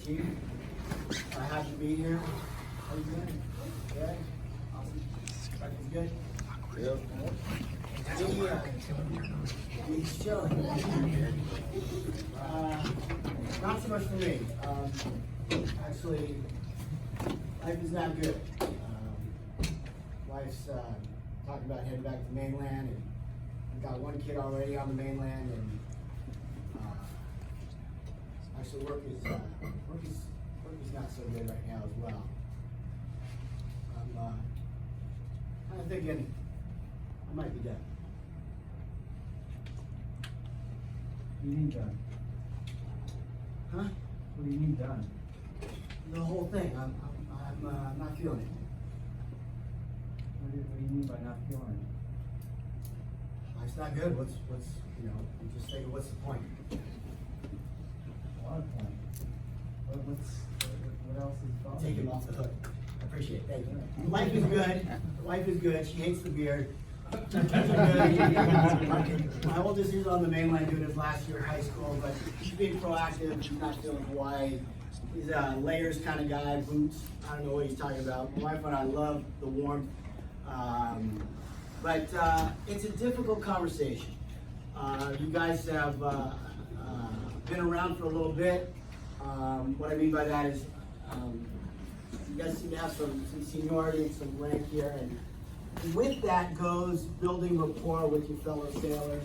Chief. Happy to be here. How you doing? Good? Awesome. Everything's good? Yep. He's chilling. Not so much for me. Actually, life is not good. Wife's talking about heading back to the mainland, and we've got one kid already on the mainland, and actually work is not so good right now as well. I'm kind of thinking I might be done. What do you mean done? Huh? What do you mean done? The whole thing. I'm not feeling it. What do you mean by not feeling it? Life's not good. What's you just think of what's the point? A lot of point. What else is bothering Take him you? off the hook. I appreciate it. Thank you. Life is good. Life is good. She hates the beard. My oldest is on the mainland doing his last year of high school, but she's being proactive. She's not feeling Hawaii. He's a layers kind of guy, boots. I don't know what he's talking about. My wife and I love the warmth. But it's a difficult conversation. You guys have been around for a little bit. What I mean by that is you guys seem to have some seniority and some rank here, and with that goes building rapport with your fellow sailors.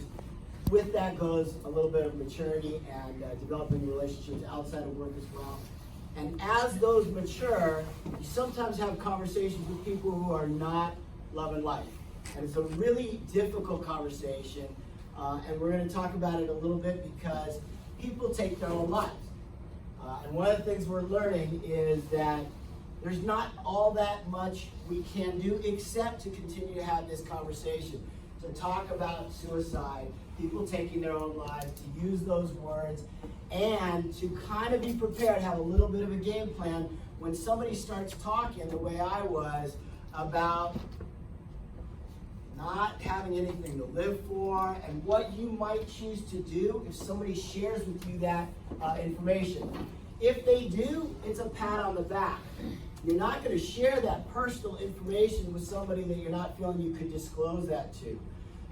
With that goes a little bit of maturity and developing relationships outside of work as well. And as those mature, you sometimes have conversations with people who are not loving life. And it's a really difficult conversation. And we're going to talk about it a little bit because people take their own lives. And one of the things we're learning is that there's not all that much we can do except to continue to have this conversation, to talk about suicide, people taking their own lives, to use those words, and to kind of be prepared, have a little bit of a game plan when somebody starts talking the way I was about not having anything to live for, and what you might choose to do if somebody shares with you that information. If they do, it's a pat on the back. You're not going to share that personal information with somebody that you're not feeling you could disclose that to.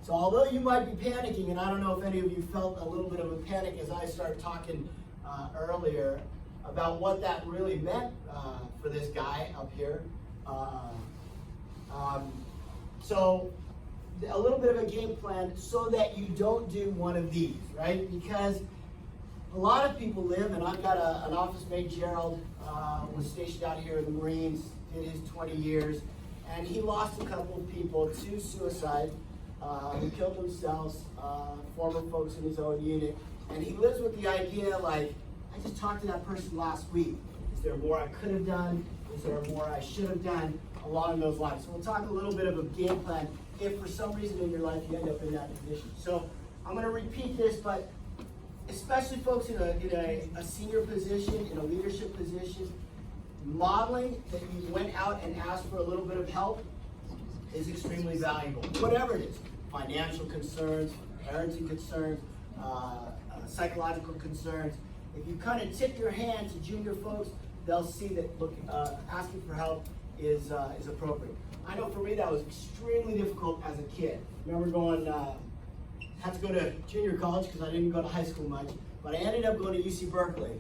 So although you might be panicking, and I don't know if any of you felt a little bit of a panic as I started talking earlier about what that really meant for this guy up here. So a little bit of a game plan so that you don't do one of these, right? Because a lot of people live, and I've got an office mate, Gerald, was stationed out here in the Marines, did his 20 years, and he lost a couple of people to suicide, who killed themselves, former folks in his own unit, and he lives with the idea like, I just talked to that person last week. Is there more I could have done? Is there more I should have done along those lines? So we'll talk a little bit of a game plan if for some reason in your life you end up in that position. So I'm going to repeat this, but especially folks in a senior position, in a leadership position, modeling that you went out and asked for a little bit of help is extremely valuable. Whatever it is, financial concerns, parenting concerns, psychological concerns. If you kind of tip your hand to junior folks, they'll see that asking for help is appropriate. I know for me that was extremely difficult as a kid. Remember going, had to go to junior college because I didn't go to high school much, but I ended up going to UC Berkeley.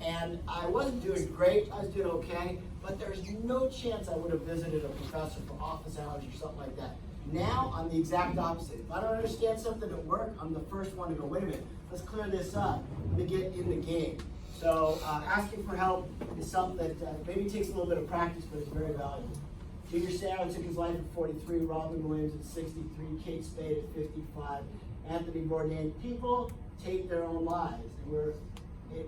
And I wasn't doing great, I was doing okay, but there's no chance I would have visited a professor for office hours or something like that. Now, I'm the exact opposite. If I don't understand something at work, I'm the first one to go, wait a minute, let's clear this up. Let me get in the game. So asking for help is something that maybe takes a little bit of practice, but it's very valuable. Junior Sarah took his life at 43, Robin Williams at 63, Kate Spade at 55, Anthony Bourdain. People take their own lives, and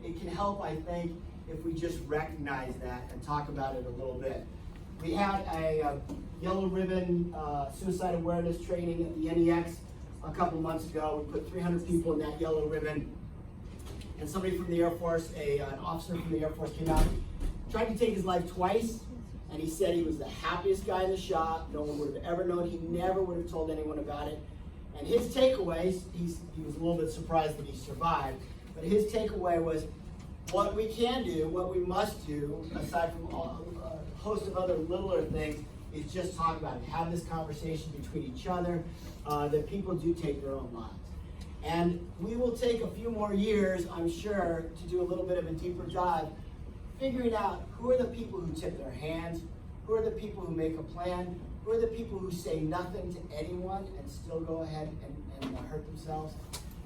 it can help, I think, if we just recognize that and talk about it a little bit. We had a yellow ribbon suicide awareness training at the NEX a couple months ago. We put 300 people in that yellow ribbon, and somebody from the Air Force, an officer from the Air Force came out, tried to take his life twice, and he said he was the happiest guy in the shop. No one would have ever known. He never would have told anyone about it. And his takeaways, he was a little bit surprised that he survived, but his takeaway was, What we can do, what we must do, aside from a host of other littler things, is just talk about it. Have this conversation between each other, that people do take their own lives. And we will take a few more years, I'm sure, to do a little bit of a deeper dive, figuring out who are the people who tip their hands, who are the people who make a plan, who are the people who say nothing to anyone and still go ahead and hurt themselves.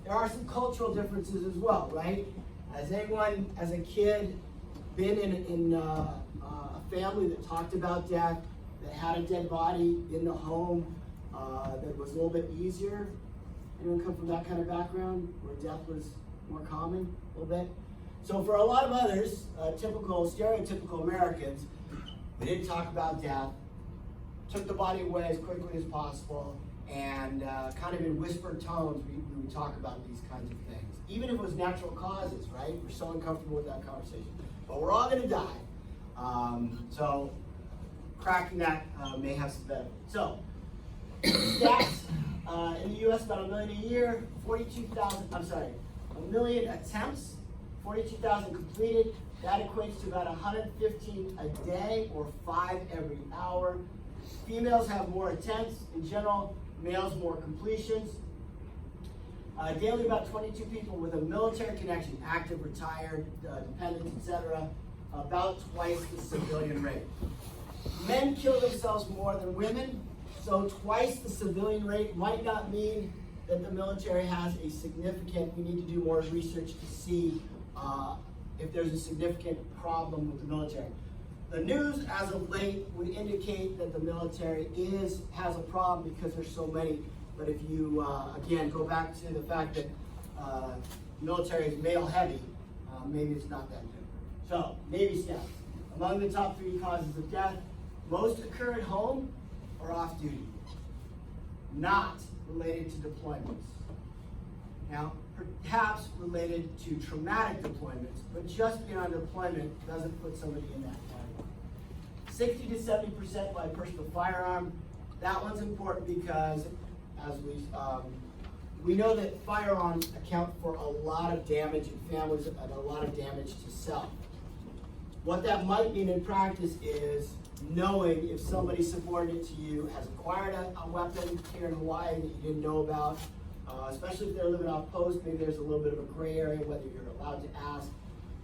There are some cultural differences as well, right? Has anyone, as a kid, been in a family that talked about death, that had a dead body in the home, that was a little bit easier? Anyone come from that kind of background where death was more common, a little bit? So for a lot of others, stereotypical Americans, we didn't talk about death, took the body away as quickly as possible, and kind of in whispered tones, we would talk about these kinds of things. Even if it was natural causes, right? We're so uncomfortable with that conversation. But we're all gonna die. So cracking that may have some benefit. So, stats, in the US, about 1 million a year, 1 million attempts, 42,000 completed. That equates to about 115 a day, or 5 every hour. Females have more attempts in general, males more completions. Daily about 22 people with a military connection, active, retired, dependents, etc. About twice the civilian rate. Men kill themselves more than women, so twice the civilian rate might not mean that the military has a significant, we need to do more research to see if there's a significant problem with the military. The news as of late would indicate that the military has a problem because there's so many. But if you, again, go back to the fact that military is male heavy, maybe it's not that good. So, Navy stats. Among the top 3 causes of death, most occur at home or off duty, not related to deployments. Now, perhaps related to traumatic deployments, but just beyond deployment doesn't put somebody in that category. 60 to 70% by personal firearm. That one's important because, as we know that firearms account for a lot of damage in families and a lot of damage to self. What that might mean in practice is knowing if somebody subordinate to you has acquired a weapon here in Hawaii that you didn't know about, especially if they're living off post. Maybe there's a little bit of a gray area whether you're allowed to ask.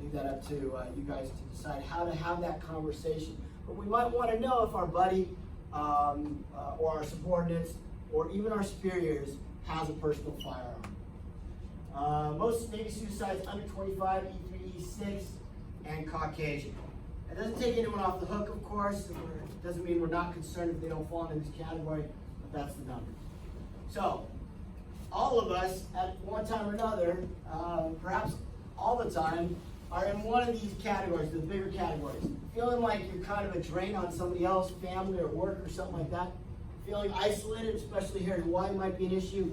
Leave that up to you guys to decide how to have that conversation. But we might want to know if our buddy or our subordinates or even our superiors has a personal firearm. Most Navy suicides under 25, E3, E6, and Caucasian. It doesn't take anyone off the hook, of course. It doesn't mean we're not concerned if they don't fall into this category, but that's the number. So, all of us, at one time or another, perhaps all the time, are in one of these categories, the bigger categories. Feeling like you're kind of a drain on somebody else, family or work or something like that. Feeling isolated, especially here in Hawaii, might be an issue.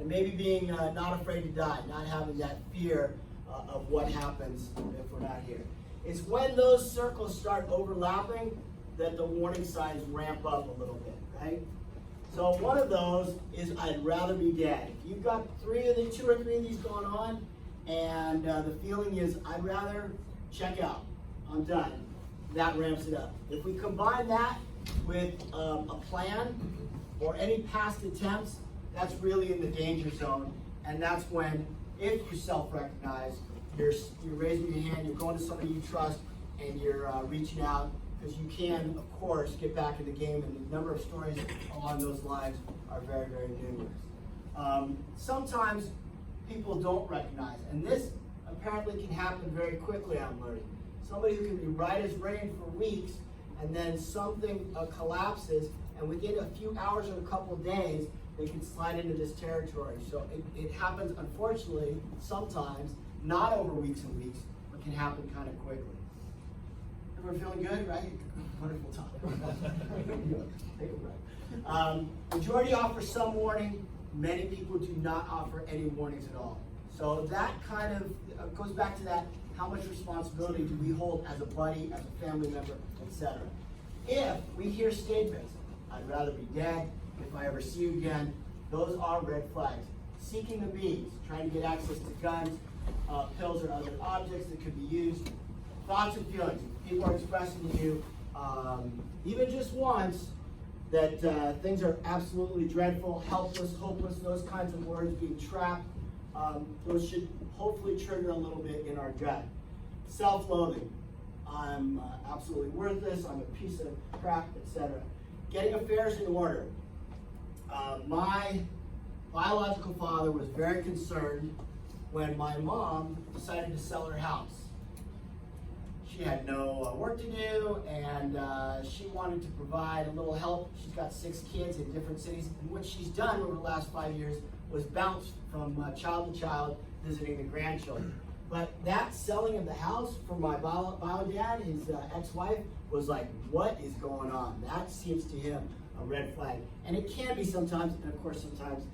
And maybe being not afraid to die, not having that fear of what happens if we're not here. It's when those circles start overlapping that the warning signs ramp up a little bit, right? So one of those is I'd rather be dead. If you've got 2 or 3 of these going on, and the feeling is I'd rather check out, I'm done, that ramps it up. If we combine that with a plan or any past attempts, that's really in the danger zone. And that's when, if you self-recognize, you're raising your hand, you're going to somebody you trust, and you're reaching out, because you can, of course, get back in the game, and the number of stories along those lines are very, very numerous. Sometimes people don't recognize, and this apparently can happen very quickly, I'm learning. Somebody who can be right as rain for weeks, and then something collapses, and within a few hours or a couple of days, they can slide into this territory. So it happens, unfortunately, sometimes, not over weeks and weeks, but can happen kind of quickly. Everyone feeling good, right? Wonderful time. Take a breath. Majority offer some warning. Many people do not offer any warnings at all. So that kind of goes back to that, how much responsibility do we hold as a buddy, as a family member, etc. If we hear statements, I'd rather be dead, if I ever see you again, those are red flags. Seeking the means, trying to get access to guns, pills or other objects that could be used. Thoughts and feelings. People are expressing to you, even just once, that things are absolutely dreadful, helpless, hopeless, those kinds of words, being trapped. Those should hopefully trigger a little bit in our gut. Self-loathing. I'm absolutely worthless, I'm a piece of crap, etc. Getting affairs in order. My biological father was very concerned when my mom decided to sell her house. She had no work to do, and she wanted to provide a little help. She's got 6 kids in different cities, and what she's done over the last 5 years was bounced from child to child, visiting the grandchildren. But that selling of the house for my bio dad, his ex-wife, was like, what is going on? That seems to him a red flag. And it can be sometimes, and of course sometimes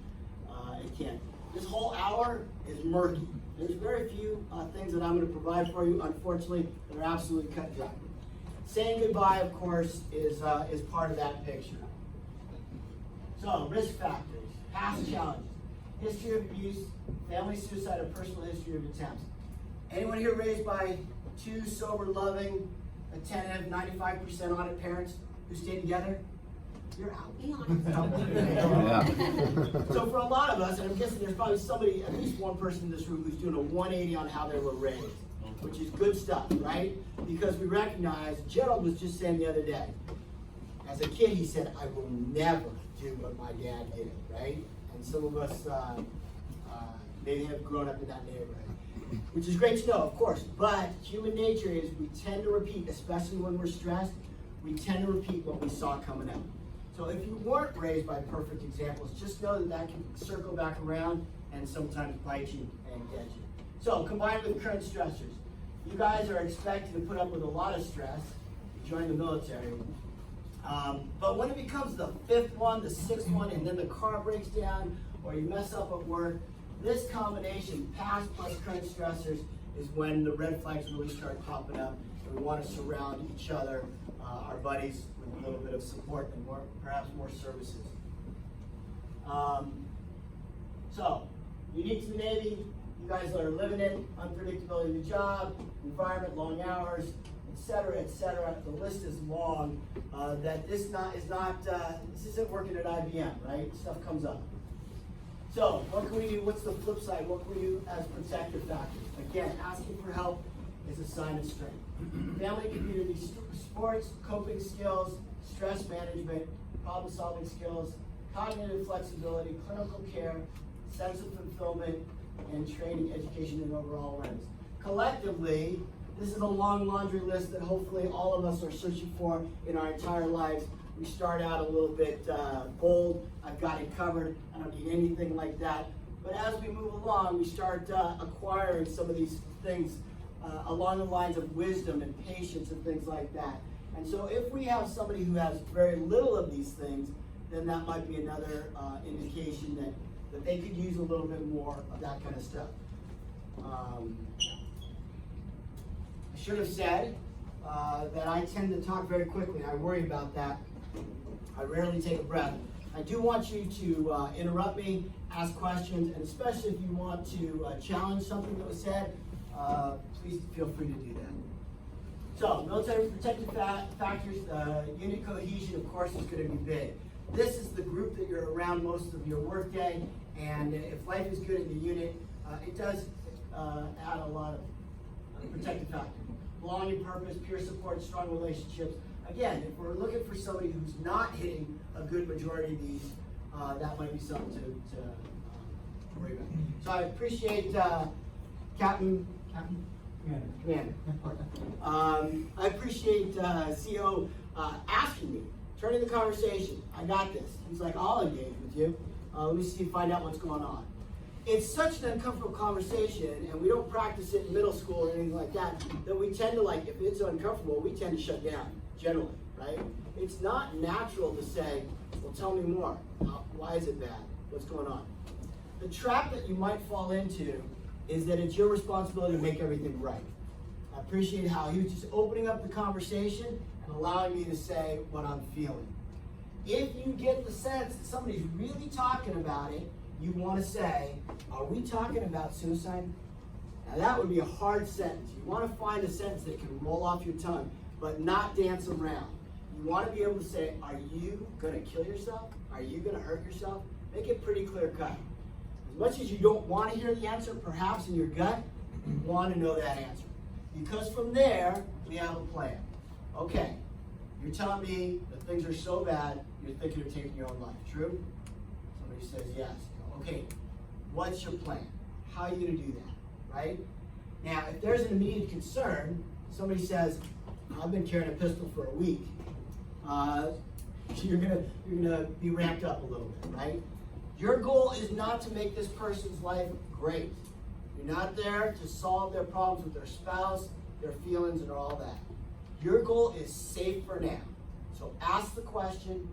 it can't. This whole hour is murky. There's very few things that I'm going to provide for you. Unfortunately, they're absolutely cut dry. Saying goodbye, of course, is part of that picture. So, risk factors, past challenges, history of abuse, family suicide, or personal history of attempts. Anyone here raised by 2 sober, loving, attentive, 95% honest parents who stay together? You're out. Be honest. So for a lot of us, and I'm guessing there's probably somebody, at least one person in this room, who's doing a 180 on how they were raised, which is good stuff, right? Because we recognize, Gerald was just saying the other day, as a kid he said, I will never do what my dad did, right? And some of us maybe have grown up in that neighborhood, which is great to know, of course, but human nature is we tend to repeat, especially when we're stressed, we tend to repeat what we saw coming out. So if you weren't raised by perfect examples, just know that that can circle back around and sometimes bite you and get you. So combined with current stressors, you guys are expected to put up with a lot of stress. You join the military. But when it becomes the 5th one, the 6th one, and then the car breaks down or you mess up at work, this combination, past plus current stressors, is when the red flags really start popping up, and we want to surround each other, our buddies, with a little bit of support and more, perhaps more services. So, unique to the Navy, you guys are living it, unpredictability of the job, environment, long hours, etc., etc. The list is long. That this isn't working at IBM, right? Stuff comes up. So, what can we do? What's the flip side? What can we do as protective factors? Again, asking for help is a sign of strength. Family, community, sports, coping skills, stress management, problem-solving skills, cognitive flexibility, clinical care, sense of fulfillment, and training, education, and overall awareness. Collectively, this is a long laundry list that hopefully all of us are searching for in our entire lives. We start out a little bit bold. I've got it covered. I don't need anything like that. But as we move along, we start acquiring some of these things along the lines of wisdom and patience and things like that. And so if we have somebody who has very little of these things, then that might be another indication that they could use a little bit more of that kind of stuff. I should have said that I tend to talk very quickly. I worry about that. I rarely take a breath. I do want you to interrupt me, ask questions, and especially if you want to challenge something that was said, please feel free to do that. So, military protective factors, unit cohesion, of course, is going to be big. This is the group that you're around most of your workday, and if life is good in the unit, it does add a lot of protective factors. Belonging, purpose, peer support, strong relationships. Again, if we're looking for somebody who's not hitting a good majority of these, that might be something to worry about. So I appreciate Commander. I appreciate CO asking me, turning the conversation. I got this. He's like, I'll engage with you. Let me see, find out what's going on. It's such an uncomfortable conversation, and we don't practice it in middle school or anything like that, that we tend to, like, if it's uncomfortable, we tend to shut down, generally, right? It's not natural to say, well, tell me more. Why is it bad? What's going on? The trap that you might fall into is that it's your responsibility to make everything right. I appreciate how he was just opening up the conversation and allowing me to say what I'm feeling. If you get the sense that somebody's really talking about it, you want to say, are we talking about suicide? Now that would be a hard sentence. You want to find a sentence that can roll off your tongue, but not dance around. You want to be able to say, are you going to kill yourself? Are you going to hurt yourself? Make it pretty clear cut. As much as you don't want to hear the answer, perhaps in your gut, you want to know that answer. Because from there, we have a plan. Okay, you're telling me that things are so bad, you're thinking of taking your own life. True? Somebody says yes. Okay, what's your plan? How are you going to do that? Right? Now, if there's an immediate concern, somebody says, I've been carrying a pistol for a week, you're gonna be ramped up a little bit, right? Your goal is not to make this person's life great. You're not there to solve their problems with their spouse, their feelings, and all that. Your goal is safe for now. So ask the question.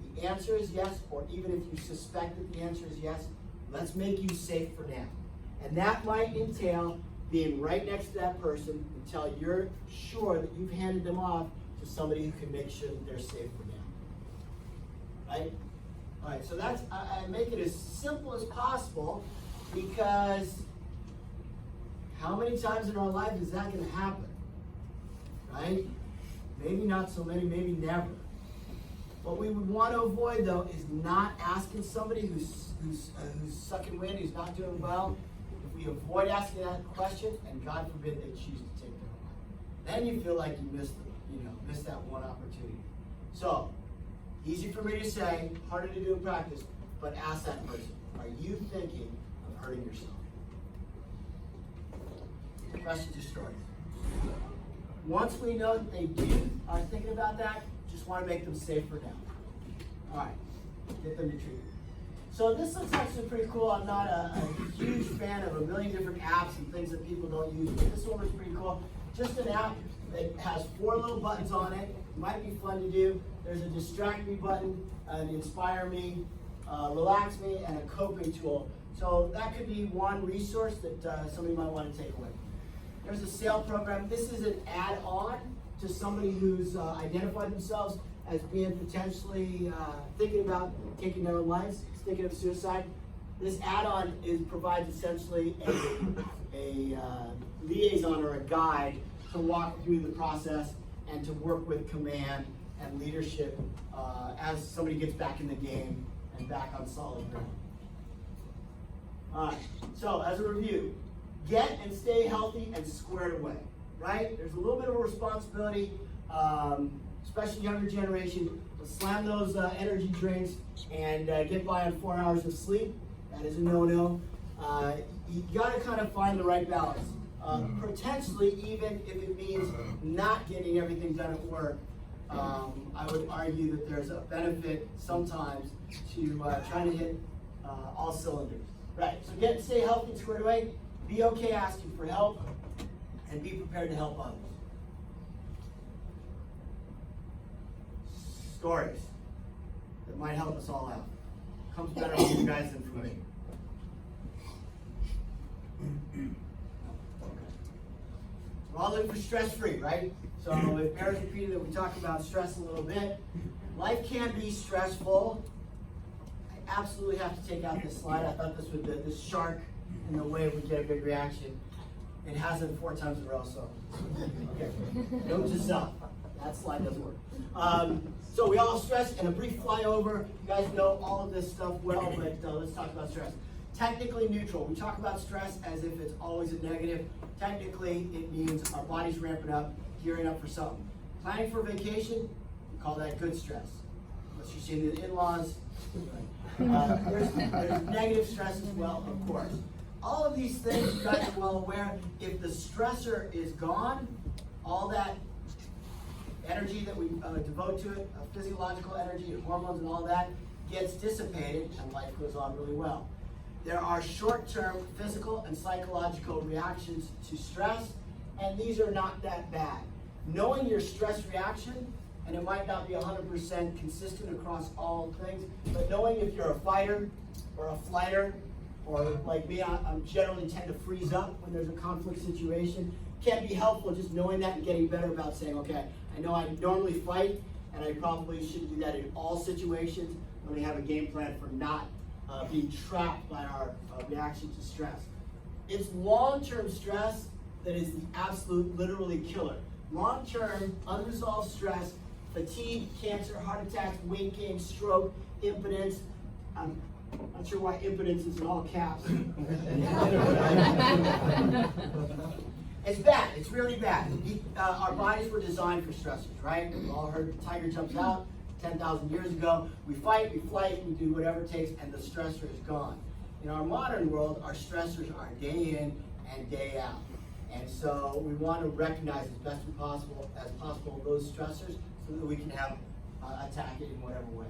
If the answer is yes, or even if you suspect that the answer is yes, let's make you safe for now. And that might entail being right next to that person until you're sure that you've handed them off to somebody who can make sure that they're safe for now. Right? All right, so that's, I make it as simple as possible, because how many times in our life is that going to happen? Right? Maybe not so many, maybe never. What we would want to avoid, though, is not asking somebody who's sucking wind, who's not doing well. If we avoid asking that question, and God forbid they choose to take their own life, then you feel like you missed that one opportunity. So, easy for me to say, harder to do in practice, but ask that person, are you thinking of hurting yourself? Questions or stories? Once we know that they are thinking about that, just want to make them safe for now. All right, get them to treat. So this looks actually pretty cool. I'm not a huge fan of a million different apps and things that people don't use, but this one looks pretty cool. Just an app that has 4 little buttons on it. It might be fun to do. There's a distract me button, an inspire me, relax me, and a coping tool. So that could be one resource that somebody might want to take away. There's a sale program. This is an add-on to somebody who's identified themselves as being potentially thinking about taking their own lives, thinking of suicide. This add-on provides essentially a liaison or a guide to walk through the process and to work with command and leadership as somebody gets back in the game and back on solid ground. All right, so as a review, get and stay healthy and squared away, right? There's a little bit of a responsibility, especially younger generation, to slam those energy drinks and get by on 4 hours of sleep. That is a no-no. You gotta kind of find the right balance. Potentially, even if it means not getting everything done at work, I would argue that there's a benefit sometimes to trying to hit all cylinders. Right, so get and stay healthy and squared away. Be okay asking for help, and be prepared to help others. Stories that might help us all out. Comes better from you guys than from me. We're all looking for stress-free, right? So it bears repeating that we talked about stress a little bit. Life can be stressful. I absolutely have to take out this slide. I thought this would be this shark in the way would get a big reaction. It hasn't 4 times in a row, so okay. Note to self. That slide doesn't work. So we all have stress, and a brief flyover. You guys know all of this stuff well, but let's talk about stress. Technically neutral. We talk about stress as if it's always a negative. Technically, it means our body's ramping up, gearing up for something. Planning for vacation, we call that good stress. Unless you're seeing the in-laws. There's negative stress as well, of course. All of these things, you guys are well aware, if the stressor is gone, all that energy that we devote to it, physiological energy, hormones and all that, gets dissipated and life goes on really well. There are short-term physical and psychological reactions to stress, and these are not that bad. Knowing your stress reaction, and it might not be 100% consistent across all things, but knowing if you're a fighter or a flighter, or like me, I generally tend to freeze up when there's a conflict situation, can be helpful just knowing that and getting better about saying, okay, I know I normally fight, and I probably shouldn't do that in all situations. Let me have a game plan for not being trapped by our reaction to stress. It's long-term stress that is the absolute, literally killer. Long-term, unresolved stress, fatigue, cancer, heart attacks, weight gain, stroke, impotence. I'm not sure why impotence is in all caps. It's bad. It's really bad. Our bodies were designed for stressors, right? We've all heard the tiger jumps out 10,000 years ago. We fight, we flight, we do whatever it takes, and the stressor is gone. In our modern world, our stressors are day in and day out. And so we want to recognize as best as possible those stressors so that we can have attack it in whatever way.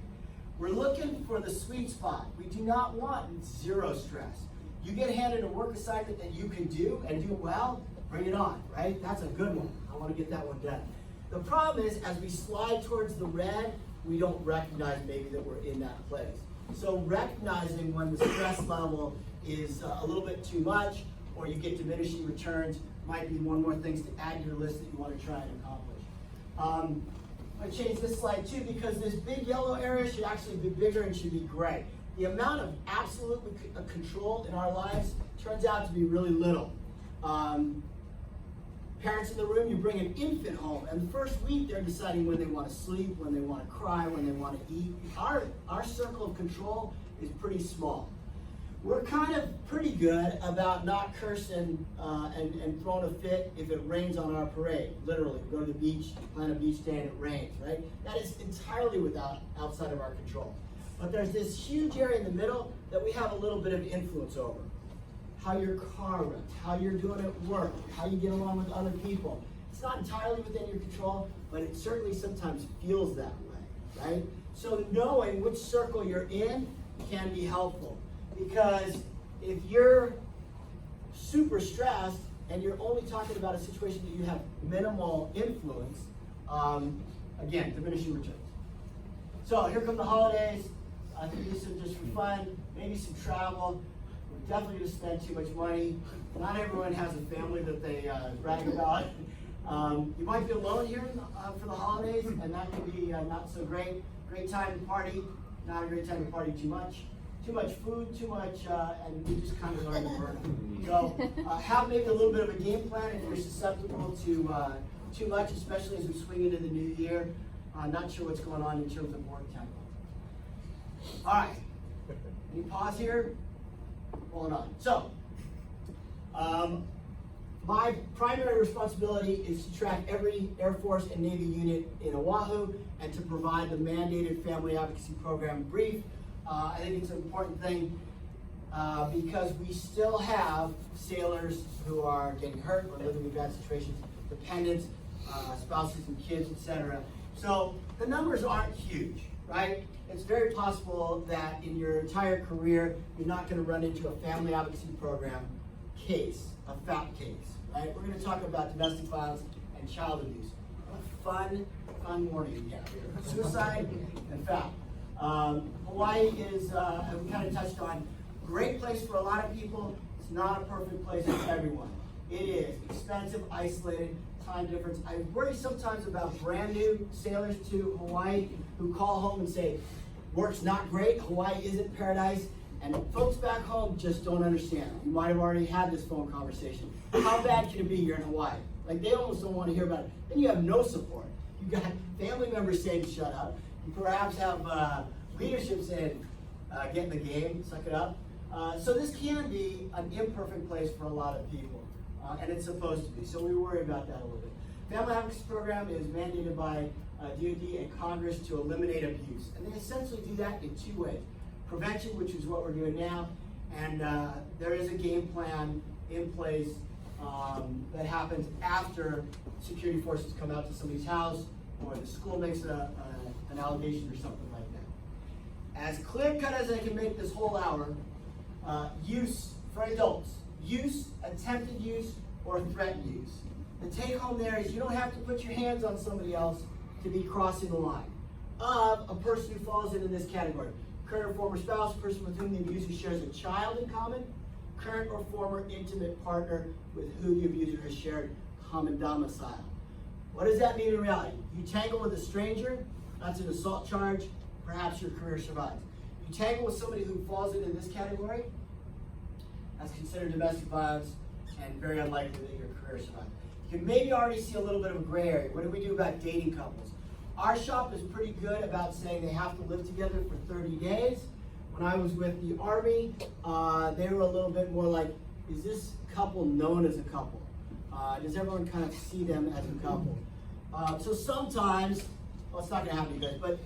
We're looking for the sweet spot. We do not want zero stress. You get handed a work assignment that you can do and do well, bring it on, right? That's a good one. I want to get that one done. The problem is, as we slide towards the red, we don't recognize maybe that we're in that place. So recognizing when the stress level is a little bit too much, or you get diminishing returns, might be one more things to add to your list that you want to try and accomplish. I'm going to change this slide too, because this big yellow area should actually be bigger and should be gray. The amount of absolute control in our lives turns out to be really little. Parents in the room, you bring an infant home, and the first week they're deciding when they want to sleep, when they want to cry, when they want to eat. Our circle of control is pretty small. We're kind of pretty good about not cursing and throwing a fit if it rains on our parade. Literally, we go to the beach, plan a beach day, and it rains, right? That is entirely outside of our control. But there's this huge area in the middle that we have a little bit of influence over. How your car runs, how you're doing at work, how you get along with other people. It's not entirely within your control, but it certainly sometimes feels that way, right? So knowing which circle you're in can be helpful. Because if you're super stressed and you're only talking about a situation that you have minimal influence, again, diminishing returns. So here come the holidays. I think these are just for fun, maybe some travel. We're definitely going to spend too much money. Not everyone has a family that they brag about. You might be alone here for the holidays, and that can be not so great. Great time to party, not a great time to party too much. Too much food, too much, and we just kind of learn to burn. So have maybe a little bit of a game plan if you're susceptible to too much, especially as we swing into the new year. Not sure what's going on in terms of work tempo. All right, any pause here? Hold on. So, my primary responsibility is to track every Air Force and Navy unit in Oahu and to provide the mandated family advocacy program brief. I think it's an important thing because we still have sailors who are getting hurt or living in bad situations, dependents, spouses and kids, etc. So the numbers aren't huge, right? It's very possible that in your entire career, you're not going to run into a family advocacy program case, a FAP case, right? We're going to talk about domestic violence and child abuse. What a fun morning we have here. Suicide and FAP. Hawaii is, as we kind of touched on, great place for a lot of people. It's not a perfect place for everyone. It is expensive, isolated, time difference. I worry sometimes about brand new sailors to Hawaii who call home and say, work's not great, Hawaii isn't paradise, and folks back home just don't understand. You might have already had this phone conversation. How bad can it be you're in Hawaii? Like, they almost don't want to hear about it. Then you have no support. You got family members saying shut up. You perhaps have leadership saying get in the game, suck it up. So this can be an imperfect place for a lot of people, and it's supposed to be. So we worry about that a little bit. Family Advocacy Program is mandated by DoD and Congress to eliminate abuse, and they essentially do that in two ways. Prevention, which is what we're doing now, and there is a game plan in place that happens after security forces come out to somebody's house or the school makes an allegation or something like that. As clear cut as I can make this whole hour, use for adults, use, attempted use, or threatened use. The take home there is you don't have to put your hands on somebody else to be crossing the line of a person who falls into this category. Current or former spouse, person with whom the abuser shares a child in common, current or former intimate partner with who the abuser has shared common domicile. What does that mean in reality? You tangle with a stranger, that's an assault charge, perhaps your career survives. You tangle with somebody who falls into this category, That's considered domestic violence and very unlikely that your career survives. You can maybe already see a little bit of a gray area. What do we do about dating couples? Our shop is pretty good about saying they have to live together for 30 days. When I was with the Army, they were a little bit more like, is this couple known as a couple? Does everyone kind of see them as a couple? So sometimes, well, it's not going to happen to you guys, but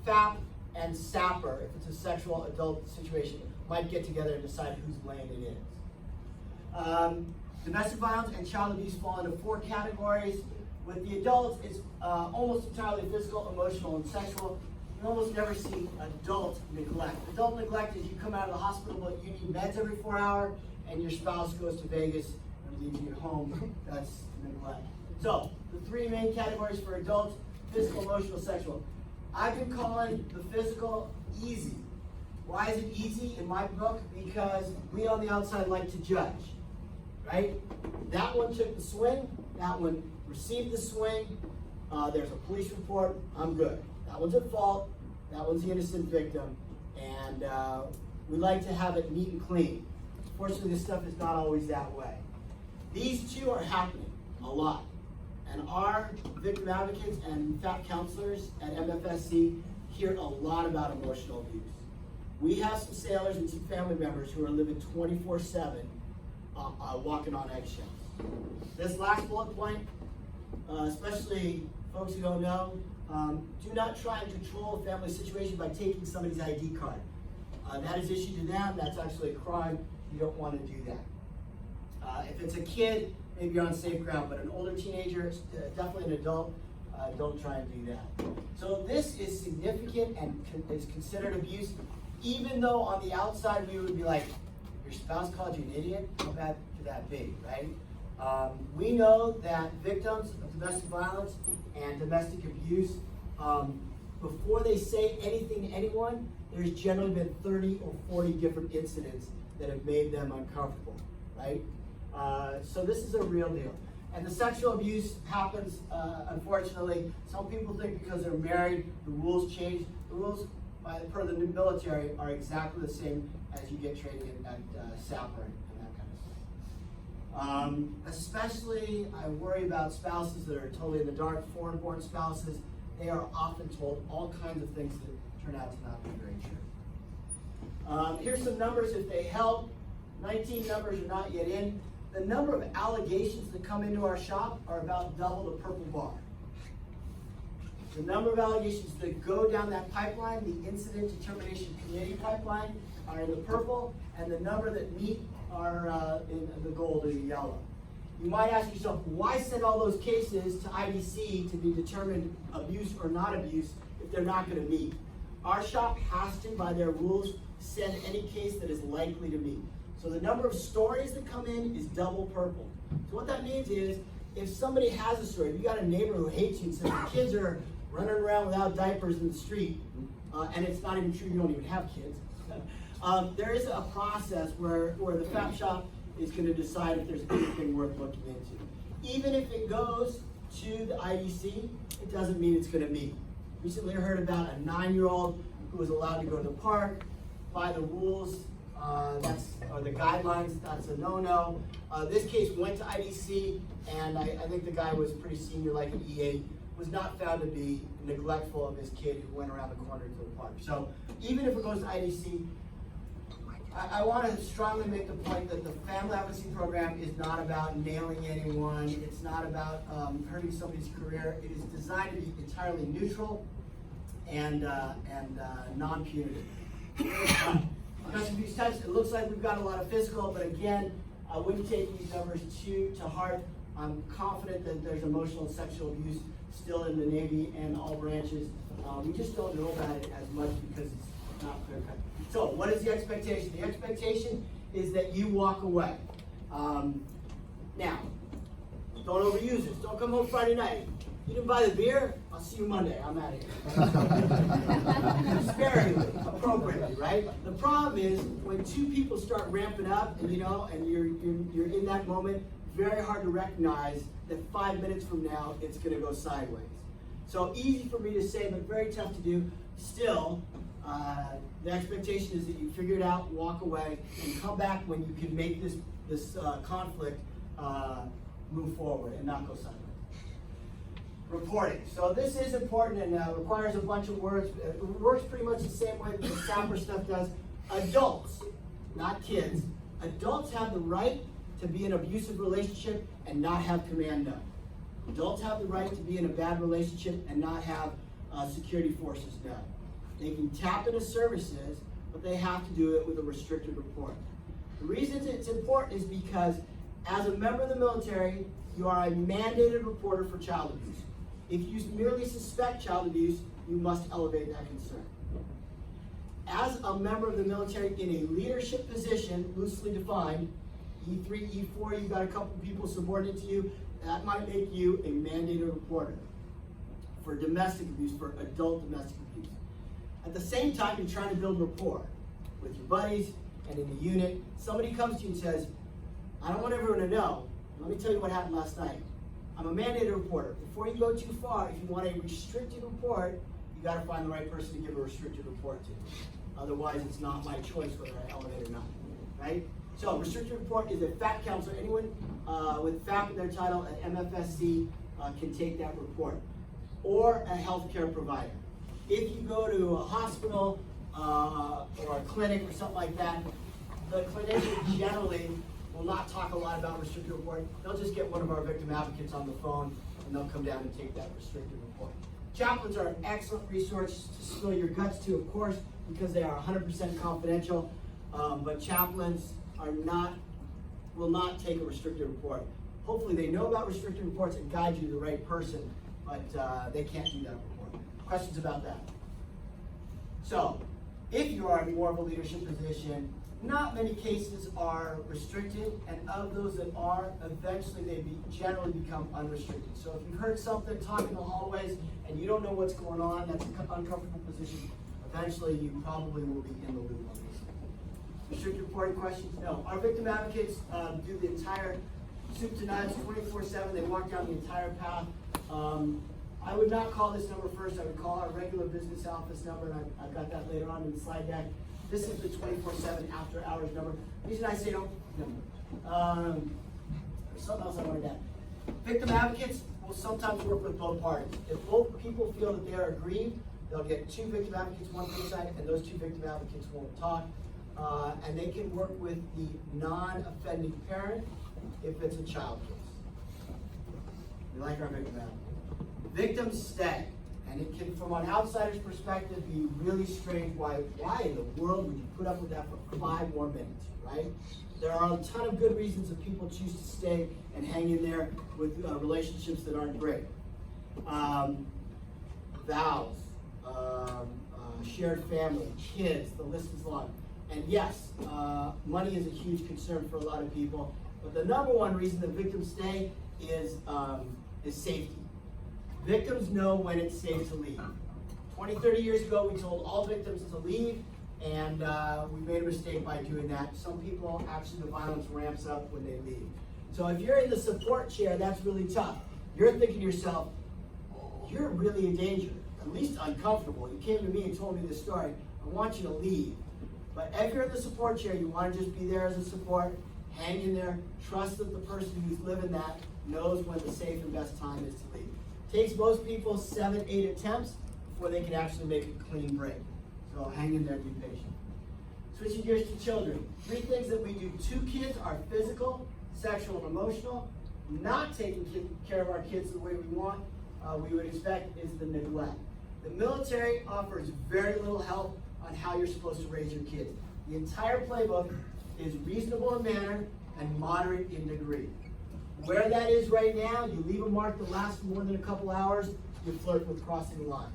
FAP and SAPper, if it's a sexual adult situation, might get together and decide whose lane it is. Domestic violence and child abuse fall into 4 categories. With the adults, it's almost entirely physical, emotional, and sexual. You almost never see adult neglect. Adult neglect is you come out of the hospital, but you need meds every 4 hours, and your spouse goes to Vegas and leaves you at home. That's neglect. So, the 3 main categories for adults: physical, emotional, sexual. I've been calling the physical easy. Why is it easy in my book? Because we on the outside like to judge, right? That one took the swing, that one received the swing, there's a police report, I'm good. That one's at fault, that one's the innocent victim, and we like to have it neat and clean. Fortunately, this stuff is not always that way. These 2 are happening a lot, and our victim advocates and FAP counselors at MFSC hear a lot about emotional abuse. We have some sailors and some family members who are living 24/7 walking on eggshells. This last bullet point, especially folks who don't know, do not try and control a family situation by taking somebody's ID card. That is issued to them. That's actually a crime. You don't want to do that. If it's a kid, maybe you're on safe ground, but an older teenager, definitely an adult, don't try and do that. So this is significant and is considered abuse, even though on the outside we would be like, your spouse called you an idiot? How bad could that be, right? We know that victims of domestic violence and domestic abuse, before they say anything to anyone, there's generally been 30 or 40 different incidents that have made them uncomfortable, right? So this is a real deal. And the sexual abuse happens, unfortunately. Some people think because they're married, the rules change. The rules, per the military, are exactly the same as you get training at SAPper and that kind of stuff. Especially, I worry about spouses that are totally in the dark, foreign-born spouses. They are often told all kinds of things that turn out to not be very true. Here's some numbers if they help. 19 numbers are not yet in. The number of allegations that come into our shop are about double the purple bar. The number of allegations that go down that pipeline, the Incident Determination Committee pipeline, are in the purple, and the number that meet are in the gold or the yellow. You might ask yourself, why send all those cases to IDC to be determined abuse or not abuse if they're not going to meet? Our shop has to, by their rules, send any case that is likely to meet. So the number of stories that come in is double purple. So what that means is, if somebody has a story, if you got a neighbor who hates you and says the kids are running around without diapers in the street, and it's not even true, you don't even have kids, there is a process where the FAP shop is going to decide if there's anything worth looking into. Even if it goes to the IDC, it doesn't mean it's going to meet. Recently I heard about a 9-year-old who was allowed to go to the park. By the rules, or the guidelines, that's a no-no. This case went to IDC, and I think the guy was pretty senior, like an E8, was not found to be neglectful of his kid who went around the corner to the park. So even if it goes to IDC, I want to strongly make the point that the family advocacy program is not about nailing anyone. It's not about hurting somebody's career. It is designed to be entirely neutral and non-punitive. It looks like we've got a lot of physical, but again, I wouldn't take these numbers to heart. I'm confident that there's emotional and sexual abuse still in the Navy and all branches. We just don't know about it as much because it's not clear cut. So what is the expectation? The expectation is that you walk away. Now, don't overuse this. Don't come home Friday night. You didn't buy the beer? I'll see you Monday. I'm out of here. Sparingly, appropriately, right? The problem is when 2 people start ramping up, and you're in that moment, very hard to recognize that 5 minutes from now it's going to go sideways. So easy for me to say, but very tough to do. Still, the expectation is that you figure it out, walk away, and come back when you can make this conflict move forward and not go sideways. Reporting. So this is important and requires a bunch of words. It works pretty much the same way that the SAPR stuff does. Adults, not kids, adults have the right to be in an abusive relationship and not have command know. Adults have the right to be in a bad relationship and not have security forces know. They can tap into services, but they have to do it with a restricted report. The reason it's important is because as a member of the military, you are a mandated reporter for child abuse. If you merely suspect child abuse, you must elevate that concern. As a member of the military in a leadership position, loosely defined, E3, E4, you've got a couple people subordinate to you, that might make you a mandated reporter for domestic abuse, for adult domestic abuse. At the same time, you're trying to build rapport with your buddies and in the unit. Somebody comes to you and says, I don't want everyone to know, let me tell you what happened last night. I'm a mandated reporter. Before you go too far, if you want a restricted report, you got to find the right person to give a restricted report to. Otherwise, it's not my choice whether I elevate or not, right? So, restricted report is a FAP counselor. Anyone with FAP in their title at MFSC can take that report. Or a healthcare provider. If you go to a hospital or a clinic or something like that, the clinician generally will not talk a lot about restricted report. They'll just get one of our victim advocates on the phone and they'll come down and take that restricted report. Chaplains are an excellent resource to spill your guts to, of course, because they are 100% confidential, but chaplains will not take a restricted report. Hopefully they know about restricted reports and guide you to the right person, but they can't do that report. Questions about that? So, if you are in more of a leadership position, not many cases are restricted, and of those that are, eventually they generally become unrestricted. So if you've heard something, talk in the hallways, and you don't know what's going on, that's an uncomfortable position, eventually you probably will be in the loop on these. Restricted reporting questions? No. Our victim advocates do the entire soup to nuts, 24/7. They walk down the entire path. I would not call this number first. I would call our regular business office number, and I've got that later on in the slide deck. This is the 24/7 after hours number. The reason I say don't number. There's something else I wanted to add. Victim advocates will sometimes work with both parties. If both people feel that they are aggrieved, they'll get two victim advocates, one for the side, and those two victim advocates won't talk. And they can work with the non-offending parent if it's a child case. We like our victim advocates. Victims stay. And it can, from an outsider's perspective, be really strange. Why in the world would you put up with that for 5 more minutes, right? There are a ton of good reasons that people choose to stay and hang in there with relationships that aren't great. Vows, shared family, kids, the list is long. And yes, money is a huge concern for a lot of people, but the number one reason that victims stay is safety. Victims know when it's safe to leave. 20, 30 years ago, we told all victims to leave, and we made a mistake by doing that. Some people, actually, the violence ramps up when they leave. So if you're in the support chair, that's really tough. You're thinking to yourself, you're really in danger, at least uncomfortable. You came to me and told me this story. I want you to leave. But if you're in the support chair, you want to just be there as a support, hang in there, trust that the person who's living that knows when the safe and best time is to leave. Takes most people 7, 8 attempts before they can actually make a clean break. So hang in there, be patient. Switching gears to children. 3 things that we do to kids are physical, sexual, and emotional. Not taking care of our kids the way we want, we would expect, is the neglect. The military offers very little help on how you're supposed to raise your kids. The entire playbook is reasonable in manner and moderate in degree. Where that is right now, you leave a mark that lasts for more than a couple hours, you flirt with crossing the line.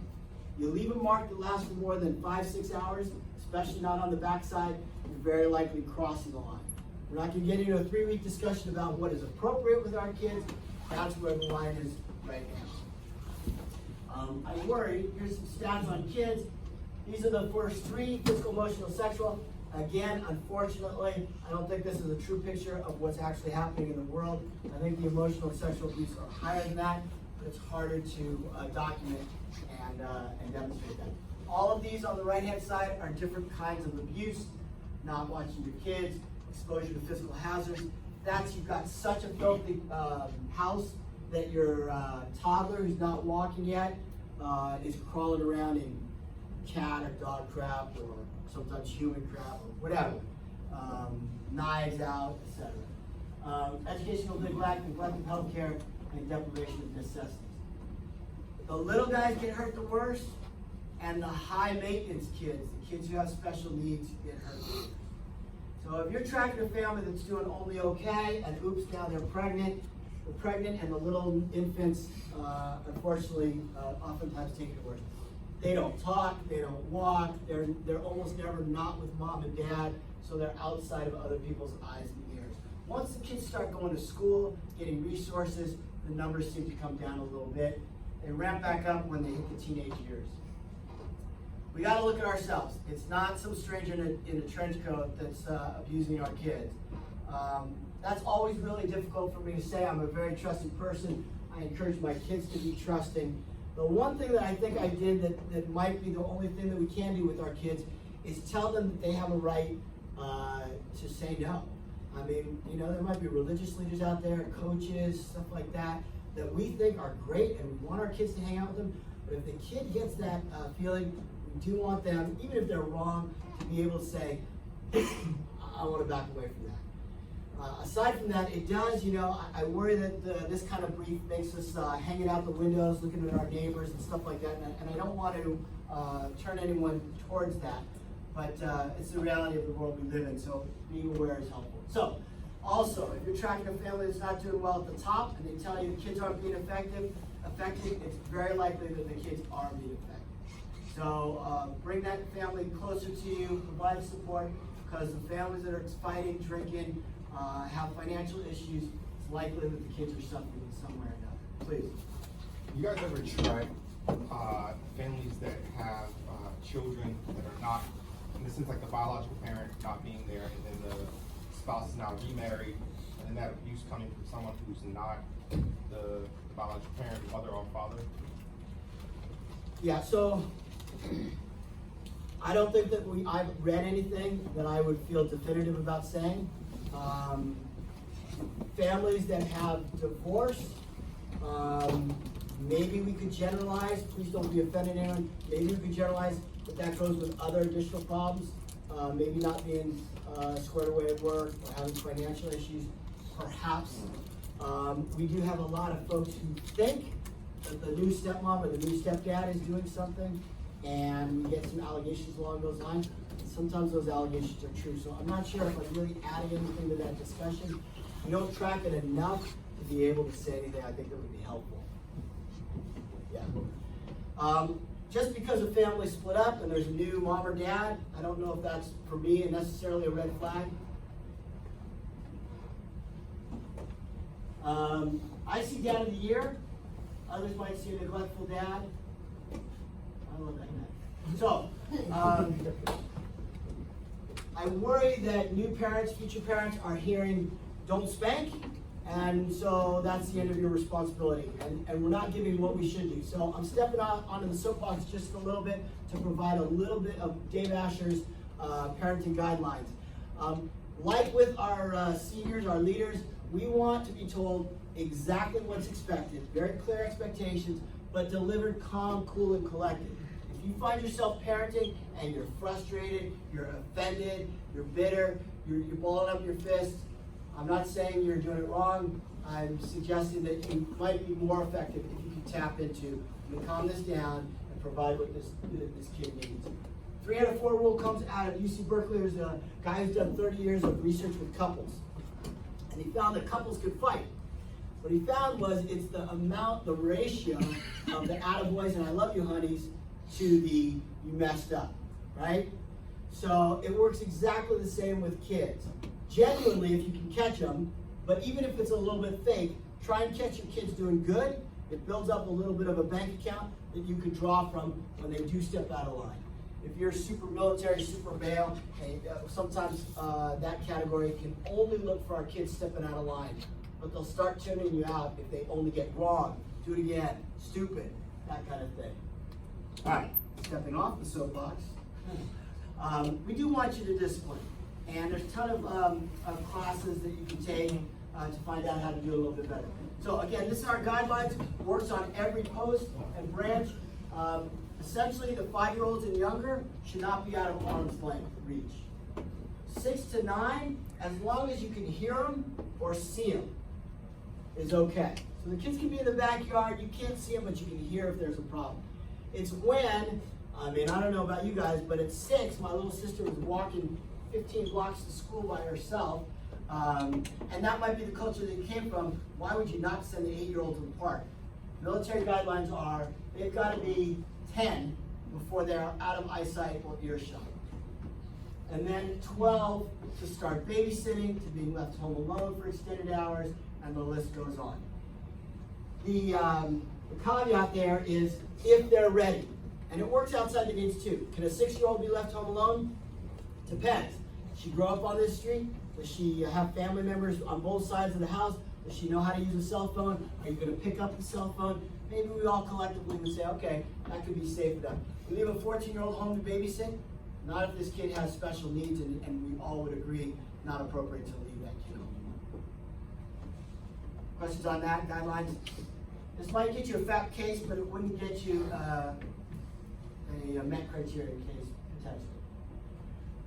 You leave a mark that lasts for more than 5, 6 hours, especially not on the backside, you're very likely crossing the line. We're not going to get into a 3-week discussion about what is appropriate with our kids. That's where the line is right now. I worry, here's some stats on kids. These are the first 3, physical, emotional, sexual. Again, unfortunately, I don't think this is a true picture of what's actually happening in the world. I think the emotional and sexual abuse are higher than that. but it's harder to document and demonstrate that. All of these on the right-hand side are different kinds of abuse, not watching your kids, exposure to physical hazards. That's, you've got such a filthy house that your toddler who's not walking yet is crawling around in cat or dog crap or sometimes human crap or whatever. Knives out, etc. Educational neglect, neglect of healthcare, and deprivation of necessities. The little guys get hurt the worst, and the high maintenance kids, the kids who have special needs, get hurt the worst. So if you're tracking a family that's doing only okay, and oops, now they're pregnant, and the little infants, unfortunately, oftentimes take it worse. They don't talk, they don't walk, they're almost never not with mom and dad, so they're outside of other people's eyes and ears. Once the kids start going to school, getting resources, the numbers seem to come down a little bit. They ramp back up when they hit the teenage years. We gotta look at ourselves. It's not some stranger in a trench coat that's abusing our kids. That's always really difficult for me to say. I'm a very trusting person. I encourage my kids to be trusting. The one thing that I think I did that might be the only thing that we can do with our kids is tell them that they have a right to say no. I mean, you know, there might be religious leaders out there, coaches, stuff like that we think are great, and we want our kids to hang out with them. But if the kid gets that feeling, we do want them, even if they're wrong, to be able to say, I want to back away from that. Aside from that, it does, you know, I worry that this kind of brief makes us hanging out the windows, looking at our neighbors and stuff like that, and I don't want to turn anyone towards that. But it's the reality of the world we live in, so being aware is helpful. So, also, if you're tracking a family that's not doing well at the top, and they tell you the kids aren't being effective, it's very likely that the kids are being effective. So bring that family closer to you, provide support, because the families that are fighting, drinking, have financial issues, it's likely that the kids are suffering in some way or another. Please. You guys ever track families that have children that are not, in the sense like the biological parent not being there, and then the spouse is now remarried, and then that abuse coming from someone who's not the biological parent, mother or father? Yeah, so I don't think that I've read anything that I would feel definitive about saying. Families that have divorce, maybe we could generalize, please don't be offended anyone, maybe we could generalize that goes with other additional problems, maybe not being squared away at work or having financial issues, perhaps. We do have a lot of folks who think that the new stepmom or the new stepdad is doing something, and we get some allegations along those lines. Sometimes those allegations are true, so I'm not sure if I'm really adding anything to that discussion. We don't track it enough to be able to say anything I think that would be helpful. Yeah. Just because a family split up and there's a new mom or dad, I don't know if that's, for me, necessarily a red flag. I see dad of the year. Others might see a neglectful dad. I love that guy. So, I worry that new parents, future parents are hearing, don't spank, and so that's the end of your responsibility. And we're not giving what we should do. So I'm stepping onto the soapbox just a little bit to provide a little bit of Dave Asher's parenting guidelines. Like with our seniors, our leaders, we want to be told exactly what's expected, very clear expectations, but delivered calm, cool, and collected. If you find yourself parenting and you're frustrated, you're offended, you're bitter, you're balling up your fists, I'm not saying you're doing it wrong. I'm suggesting that you might be more effective if you can tap into, let me calm this down and provide what this kid needs. 3 out of 4 rule comes out of UC Berkeley. There's a guy who's done 30 years of research with couples. And he found that couples could fight. What he found was it's the ratio of the attaboys and I love you honeys to the you messed up, right? So it works exactly the same with kids. Genuinely, if you can catch them, but even if it's a little bit fake, try and catch your kids doing good. It builds up a little bit of a bank account that you could draw from when they do step out of line. If you're super military, super male, and sometimes that category can only look for our kids stepping out of line, but they'll start tuning you out if they only get wrong do it again, stupid, that kind of thing. All right, stepping off the soapbox. We do want you to discipline, and there's a ton of classes that you can take to find out how to do it a little bit better. So again, this is our guidelines, works on every post and branch. Essentially, the 5-year-olds and younger should not be out of arm's length reach. 6 to 9, as long as you can hear them or see them, is okay. So the kids can be in the backyard, you can't see them, but you can hear if there's a problem. It's when, I don't know about you guys, but at 6, my little sister was walking 15 blocks to school by herself, and that might be the culture that you came from. Why would you not send the 8-year-old to the park? Military guidelines are, they've got to be 10 before they're out of eyesight or earshot. And then 12 to start babysitting, to being left home alone for extended hours, and the list goes on. The caveat there is if they're ready. And it works outside the gates too. Can a 6-year-old be left home alone? Depends. Does she grow up on this street? Does she have family members on both sides of the house? Does she know how to use a cell phone? Are you going to pick up the cell phone? Maybe we all collectively would say, okay, that could be safe enough. We leave a 14-year-old home to babysit? Not if this kid has special needs, and we all would agree, not appropriate to leave that kid home. Questions on that, guidelines? This might get you a FAP case, but it wouldn't get you a MET criteria case, potentially.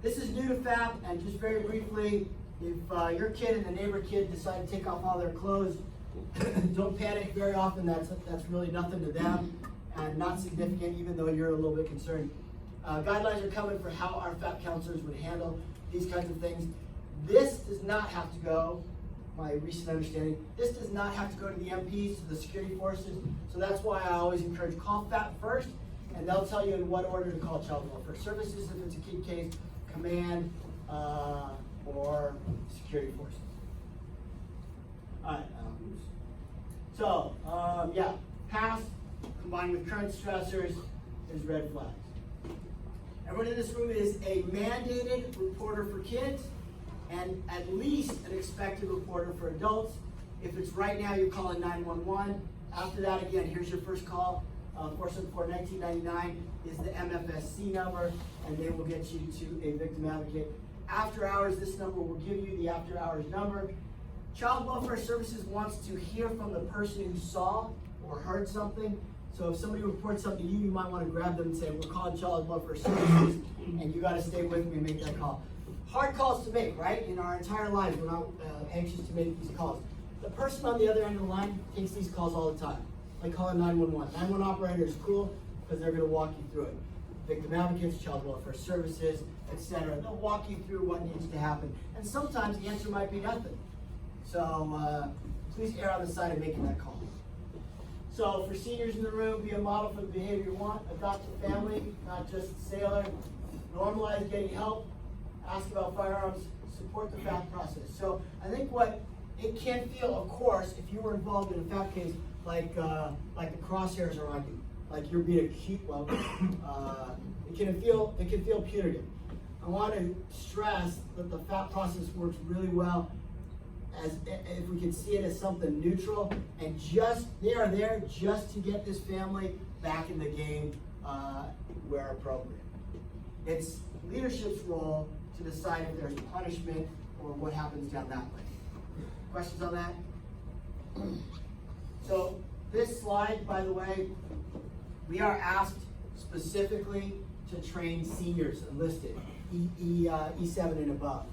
This is new to FAP, and just very briefly, if your kid and the neighbor kid decide to take off all their clothes, don't panic. Very often that's really nothing to them and not significant, even though you're a little bit concerned. Guidelines are coming for how our FAP counselors would handle these kinds of things. This does not have to go, my recent understanding, this does not have to go to the MPs, to the security forces. So that's why I always encourage call FAP first, and they'll tell you in what order to call child welfare services if it's a kid case, command, or security forces. All right. So, past combined with current stressors is red flags. Everyone in this room is a mandated reporter for kids and at least an expected reporter for adults. If it's right now, you're calling 911. After that, again, here's your first call. 474-1999 is the MFSC number, and they will get you to a victim advocate. After hours, this number will give you the after hours number. Child Welfare Services wants to hear from the person who saw or heard something. So if somebody reports something to you, you might want to grab them and say, we're calling Child Welfare Services, and you got to stay with me and make that call. Hard calls to make, right? In our entire lives, we're not anxious to make these calls. The person on the other end of the line takes these calls all the time. Like calling 911. 911 operator is cool because they're going to walk you through it. Victim advocates, Child Welfare Services, etc. They'll walk you through what needs to happen. And sometimes the answer might be nothing. So please err on the side of making that call. So for seniors in the room, be a model for the behavior you want. Adopt a family, not just a sailor. Normalize getting help. Ask about firearms. Support the FAP process. So I think what it can feel, of course, if you were involved in a FAP case, like the crosshairs are on you, like you're being accused. Well, it can feel punitive. I want to stress that the FAP process works really well, as if we can see it as something neutral, and they are there just to get this family back in the game where appropriate. It's leadership's role to decide if there's punishment or what happens down that way. Questions on that? So this slide, by the way, we are asked specifically to train seniors enlisted, E7 and above.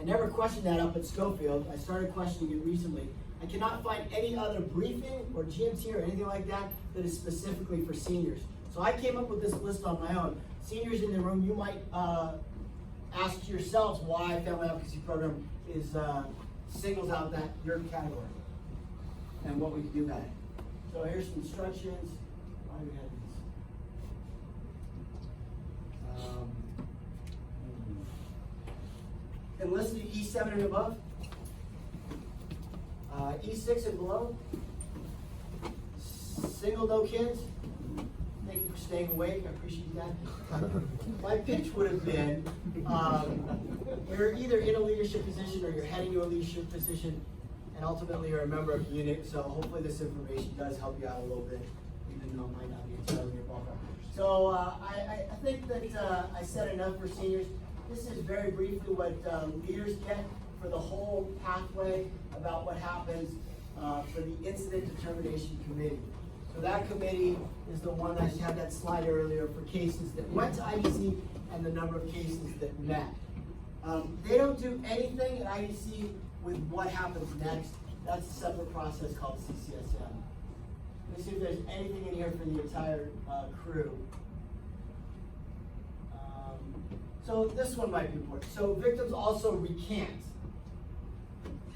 I never questioned that up at Schofield. I started questioning it recently. I cannot find any other briefing or GMT or anything like that that is specifically for seniors. So I came up with this list on my own. Seniors in the room, you might ask yourselves why Family Advocacy Program is singles out that your category and what we can do about it. So here's some instructions. Why do we have these? Enlisted E7 and above. E6 and below. Single, no kids. Thank you for staying awake. I appreciate that. My pitch would have been, you're either in a leadership position or you're heading to a leadership position, and and ultimately you're a member of the unit, so hopefully this information does help you out a little bit, even though it might not be entirely your ballpark. So I think that I said enough for seniors. This is very briefly what leaders get for the whole pathway about what happens for the Incident Determination Committee. So that committee is the one that had that slide earlier for cases that went to IDC and the number of cases that met. They don't do anything at IDC with what happens next. That's a separate process called CCSM. Let's see if there's anything in here for the entire crew. So this one might be important. So victims also recant.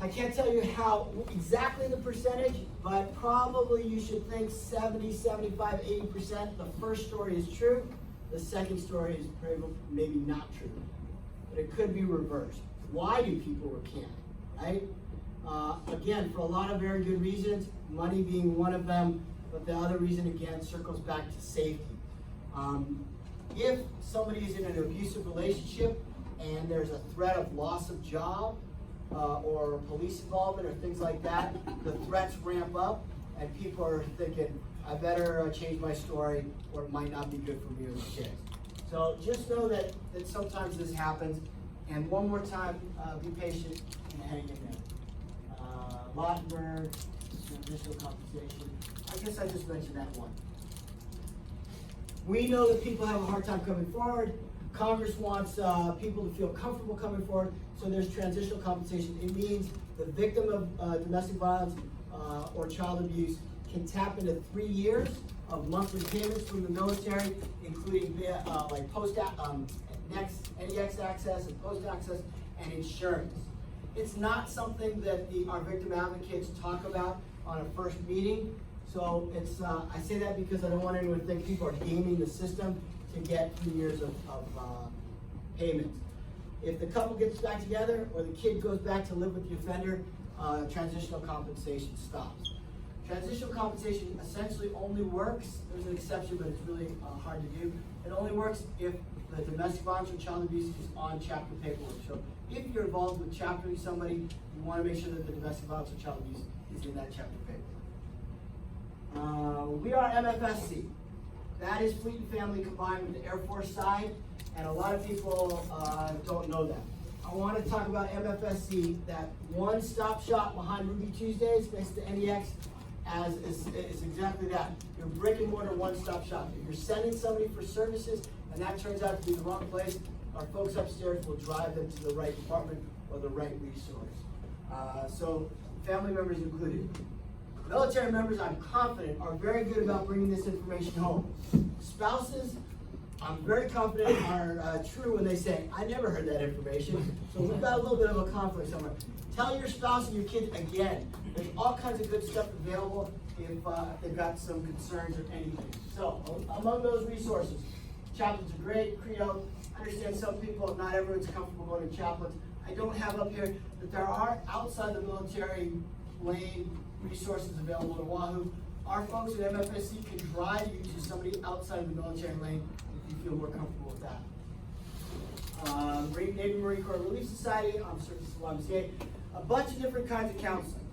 I can't tell you how exactly the percentage, but probably you should think 70, 75, 80%. The first story is true. The second story is maybe not true. But it could be reversed. Why do people recant, right? Again, for a lot of very good reasons, money being one of them, but the other reason, again, circles back to safety. If somebody is in an abusive relationship and there's a threat of loss of job, or police involvement or things like that, the threats ramp up and people are thinking, I better change my story or it might not be good for me or the kids. So just know that sometimes this happens. And one more time, be patient and hang in there. Lautenberg, additional compensation. I guess I just mentioned that one. We know that people have a hard time coming forward. Congress wants people to feel comfortable coming forward, so there's transitional compensation. It means the victim of domestic violence or child abuse can tap into 3 years of monthly payments from the military, including like NEX access and post access and insurance. It's not something that our victim advocates talk about on a first meeting. So it's I say that because I don't want anyone to think people are gaming the system to get 3 years of payments. If the couple gets back together or the kid goes back to live with the offender, transitional compensation stops. Transitional compensation essentially only works, there's an exception, but it's really hard to do. It only works if the domestic violence or child abuse is on chapter paperwork. So if you're involved with chaptering somebody, you want to make sure that the domestic violence or child abuse is in that chapter paperwork. We are MFSC. That is Fleet and Family combined with the Air Force side, and a lot of people don't know that. I want to talk about MFSC, that one-stop shop behind Ruby Tuesdays next to NEX, as is exactly that. Your brick and mortar one-stop shop. If you're sending somebody for services and that turns out to be the wrong place, our folks upstairs will drive them to the right department or the right resource. So family members included. Military members, I'm confident, are very good about bringing this information home. Spouses, I'm very confident, are true when they say, I never heard that information. So we've got a little bit of a conflict somewhere. Tell your spouse and your kids again. There's all kinds of good stuff available if they've got some concerns or anything. So among those resources, chaplains are great, Credo. I understand some people, not everyone's comfortable going to chaplains. I don't have up here that there are outside the military lane resources available to Wahoo. Our folks at MFSC can drive you to somebody outside of the military lane if you feel more comfortable with that. Navy Marine Corps Relief Society, I'm certain this is YMCA, a bunch of different kinds of counseling.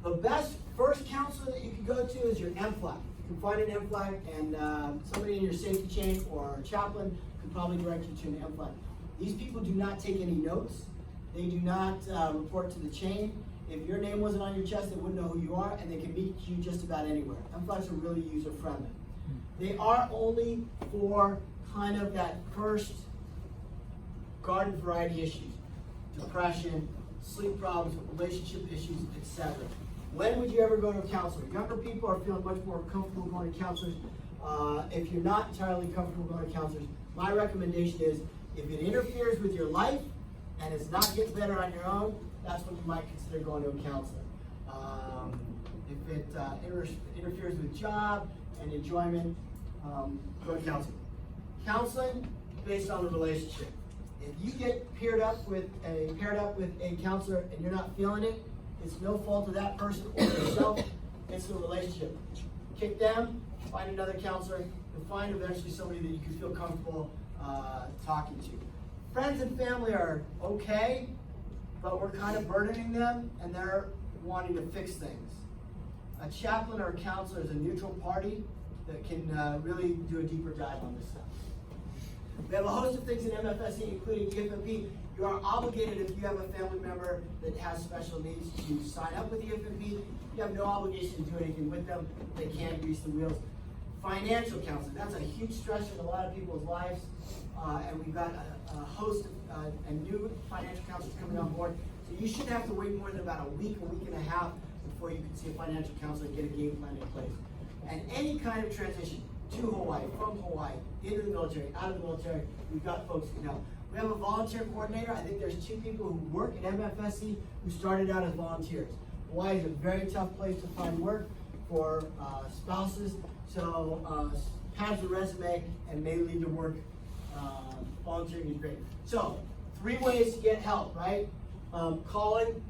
The best first counselor that you can go to is your MFLAG. You can find an MFLAG and somebody in your safety chain or a chaplain could probably direct you to an MFLAG. These people do not take any notes. They do not report to the chain. If your name wasn't on your chest, they wouldn't know who you are, and they can meet you just about anywhere. MFLAGs are really user-friendly. They are only for kind of that first garden variety issues. Depression, sleep problems, relationship issues, etc. When would you ever go to a counselor? Younger people are feeling much more comfortable going to counselors. If you're not entirely comfortable going to counselors, my recommendation is if it interferes with your life and it's not getting better on your own, that's when you might consider going to a counselor. If it interferes with job and enjoyment, go to counseling. Counseling based on the relationship. If you get paired up with a counselor and you're not feeling it, it's no fault of that person or yourself. It's the relationship. Kick them, find another counselor, and find eventually somebody that you can feel comfortable talking to. Friends and family are okay. but we're kind of burdening them and they're wanting to fix things. A chaplain or a counselor is a neutral party that can really do a deeper dive on this stuff. We have a host of things in MFSE, including EFMP. You are obligated, if you have a family member that has special needs, to sign up with EFMP. You have no obligation to do anything with them. They can grease the wheels. Financial counseling, that's a huge stressor in a lot of people's lives. And we've got a host of and new financial counselors coming on board. So you shouldn't have to wait more than about a week and a half before you can see a financial counselor and get a game plan in place. And any kind of transition to Hawaii, from Hawaii, into the military, out of the military, we've got folks who can help. We have a volunteer coordinator. I think there's 2 people who work at MFSC who started out as volunteers. Hawaii is a very tough place to find work for spouses, so has the resume and may lead to work. Volunteering is great. So, 3 ways to get help, right? Calling,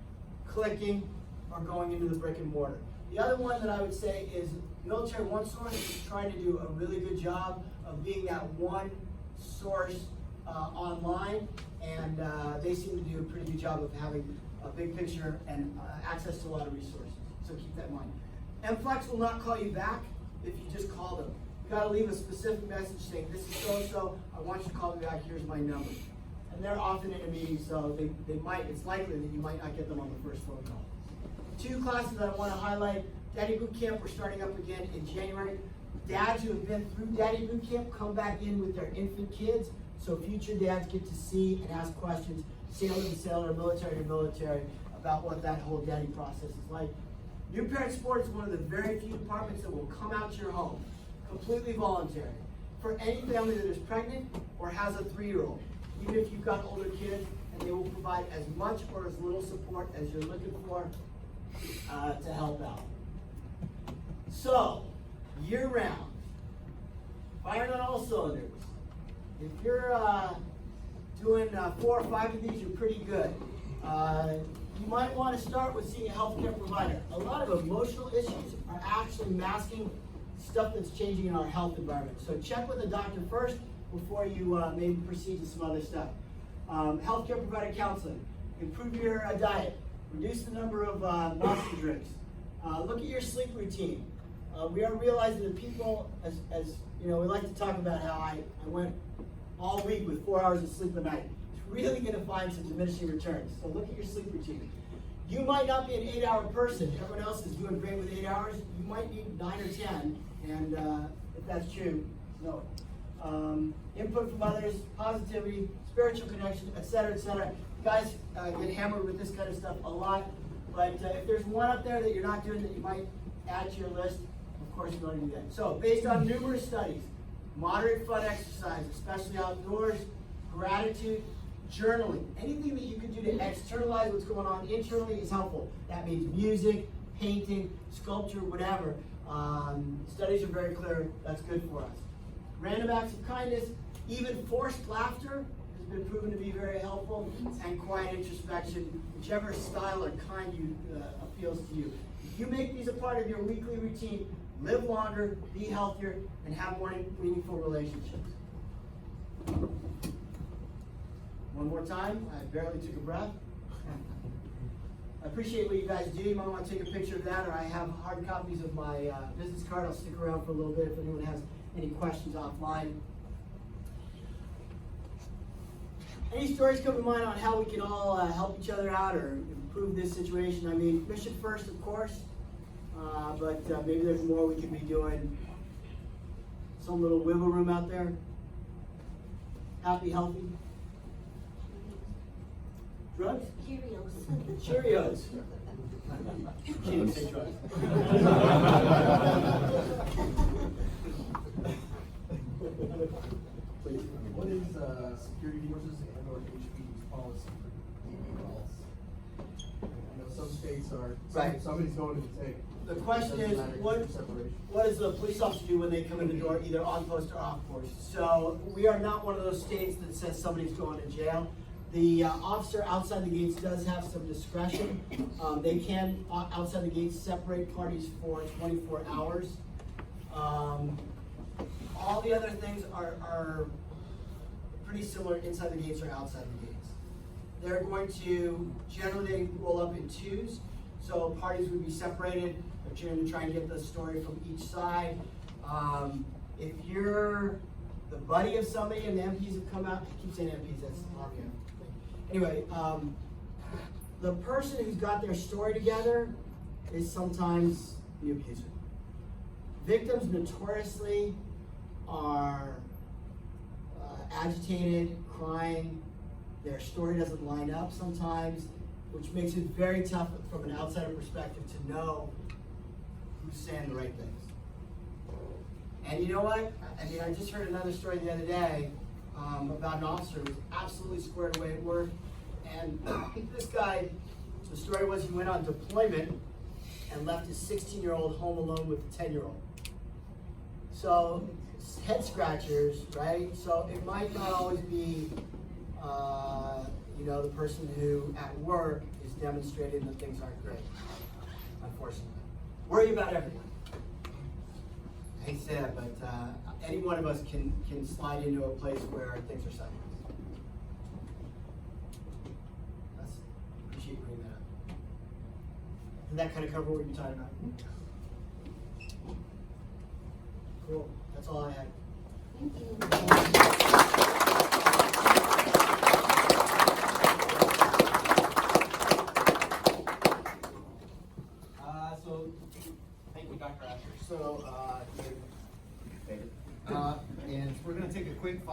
clicking, or going into the brick and mortar. The other one that I would say is Military One Source is trying to do a really good job of being that one source online, and they seem to do a pretty good job of having a big picture and access to a lot of resources. So keep that in mind. MFlex will not call you back if you just call them. You got to leave a specific message saying, "This is so-and-so, I want you to call me back, here's my number." And they're often in a meeting, so they might, it's likely that you might not get them on the first phone call. 2 classes that I want to highlight. Daddy Boot Camp, we're starting up again in January. Dads who have been through Daddy Boot Camp come back in with their infant kids, so future dads get to see and ask questions, sailor to sailor, military to military, about what that whole daddy process is like. New Parent Sport is one of the very few departments that will come out to your home, completely voluntary, for any family that is pregnant or has a 3-year-old, even if you've got older kids, and they will provide as much or as little support as you're looking for to help out. So, year-round, firing on all cylinders. If you're doing 4 or 5 of these, you're pretty good. You might want to start with seeing a healthcare provider. A lot of emotional issues are actually masking stuff that's changing in our health environment. So check with a doctor first before you maybe proceed to some other stuff. Healthcare provider counseling. Improve your diet. Reduce the number of monster drinks. Look at your sleep routine. We are realizing that people, as you know, we like to talk about how I went all week with 4 hours of sleep a night. It's really going to find some diminishing returns. So look at your sleep routine. You might not be an 8-hour person. Everyone else is doing great with 8 hours. You might need 9 or 10, and if that's true, know it. Input from others, positivity, spiritual connection, etc., etc. You guys get hammered with this kind of stuff a lot, but if there's one up there that you're not doing that you might add to your list, of course you want to do that. So, based on numerous studies, moderate fun exercise, especially outdoors, gratitude, journaling, anything that you can do to externalize what's going on internally is helpful. That means music, painting, sculpture, whatever. Studies are very clear, that's good for us. Random acts of kindness, even forced laughter has been proven to be very helpful, and quiet introspection, whichever style or kind appeals to you. If you make these a part of your weekly routine, live longer, be healthier, and have more meaningful relationships. One more time, I barely took a breath. I appreciate what you guys do. You might want to take a picture of that, or I have hard copies of my business card. I'll stick around for a little bit if anyone has any questions offline. Any stories come to mind on how we can all help each other out or improve this situation? I mean, mission first, of course, but maybe there's more we can be doing. Some little wiggle room out there. Happy, healthy. Drugs? Cheerios. Cheerios. She didn't say drugs. What is security forces and or HPD's policy for DV calls? I know some states are, Right. somebody's going to the take. The question is, what does the police officer do when they come in the door, either on post or off post? So we are not one of those states that says somebody's going to jail. The officer outside the gates does have some discretion. They can, outside the gates, separate parties for 24 hours. All the other things are pretty similar inside the gates or outside the gates. they're going to, generally roll up in twos. So parties would be separated. They're going to try and get the story from each side. If you're the buddy of somebody and the MPs have come out, I keep saying MPs, that's not the thing. Anyway, the person who's got their story together is sometimes the abuser. Victims notoriously are agitated, crying, their story doesn't line up sometimes, which makes it very tough from an outsider perspective to know who's saying the right things. And you know what? I mean, I just heard another story the other day about an officer who was absolutely squared away at work. And this guy, the story was he went on deployment and left his 16-year-old home alone with a 10-year-old. So, head scratchers, right? So it might not always be, the person who at work is demonstrating that things aren't great, unfortunately. Worry about everyone. I hate to say that, but any one of us can slide into a place where things are sideways. Appreciate you bringing that up. Did that kind of cover what you're talking about? Cool. That's all I had. Thank you. Thank you, Dr. Asher. And we're going to take a quick